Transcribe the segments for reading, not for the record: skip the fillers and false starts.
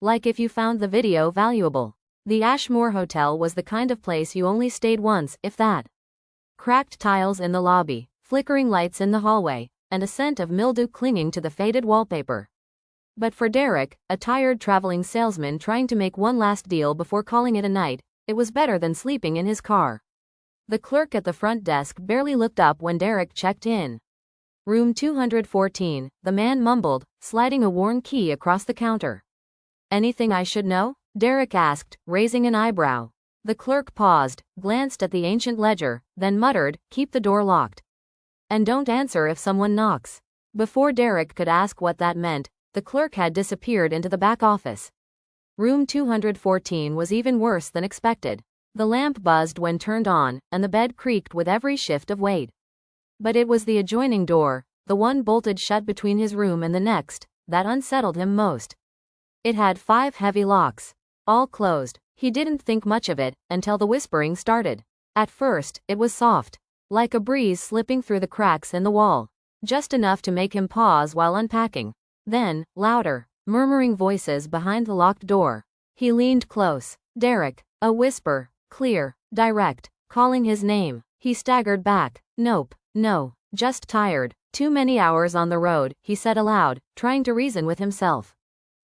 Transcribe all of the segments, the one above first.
Like if you found the video valuable. The Ashmore Hotel was the kind of place you only stayed once, if that. Cracked tiles in the lobby, flickering lights in the hallway, and a scent of mildew clinging to the faded wallpaper. But for Derek, a tired traveling salesman trying to make one last deal before calling it a night, it was better than sleeping in his car. The clerk at the front desk barely looked up when Derek checked in. Room 214, the man mumbled, sliding a worn key across the counter. Anything I should know? Derek asked, raising an eyebrow. The clerk paused, glanced at the ancient ledger, then muttered, "Keep the door locked. And don't answer if someone knocks." Before Derek could ask what that meant, the clerk had disappeared into the back office. Room 214 was even worse than expected. The lamp buzzed when turned on, and the bed creaked with every shift of weight. But it was the adjoining door, the one bolted shut between his room and the next, that unsettled him most. It had 5 heavy locks, all closed. He didn't think much of it until the whispering started. At first, it was soft, like a breeze slipping through the cracks in the wall, just enough to make him pause while unpacking. Then, louder, murmuring voices behind the locked door. He leaned close. Derek. A whisper, clear, direct, calling his name. He staggered back. Nope, no, just tired. Too many hours on the road, he said aloud, trying to reason with himself.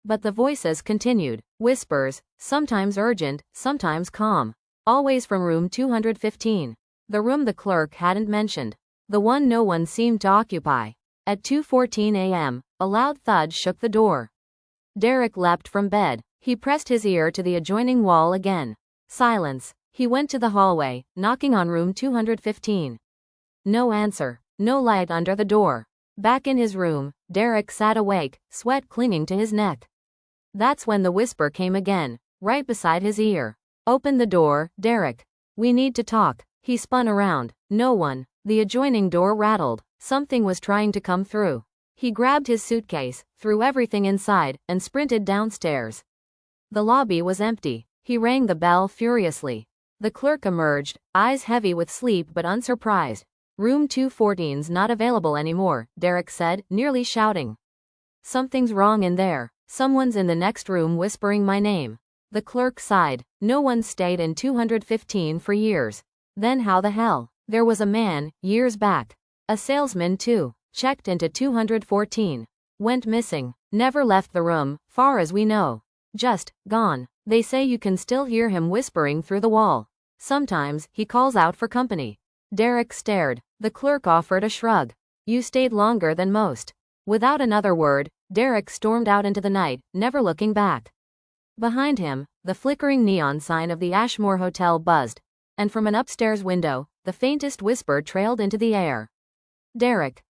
But the voices continued. Whispers, sometimes urgent, sometimes calm. Always from room 215. The room the clerk hadn't mentioned. The one no one seemed to occupy. At 2:14 a.m., a loud thud shook the door. Derek leapt from bed. He pressed his ear to the adjoining wall again. Silence. He went to the hallway, knocking on room 215. No answer. No light under the door. Back in his room, Derek sat awake, sweat clinging to his neck. That's when the whisper came again, right beside his ear. Open the door, Derek. We need to talk. He spun around. No one. The adjoining door rattled. Something was trying to come through. He grabbed his suitcase, threw everything inside, and sprinted downstairs. The lobby was empty. He rang the bell furiously. The clerk emerged, eyes heavy with sleep but unsurprised. Room 214's not available anymore, Derek said, nearly shouting. Something's wrong in there. Someone's in the next room whispering my name. The clerk sighed. No one stayed in 215 for years. Then how the hell? There was a man, years back. A salesman too. Checked into 214. Went missing. Never left the room, far as we know. Just, gone. They say you can still hear him whispering through the wall. Sometimes, he calls out for company. Derek stared. The clerk offered a shrug. You stayed longer than most. Without another word, Derek stormed out into the night, never looking back. Behind him, the flickering neon sign of the Ashmore Hotel buzzed, and from an upstairs window, the faintest whisper trailed into the air. Derek.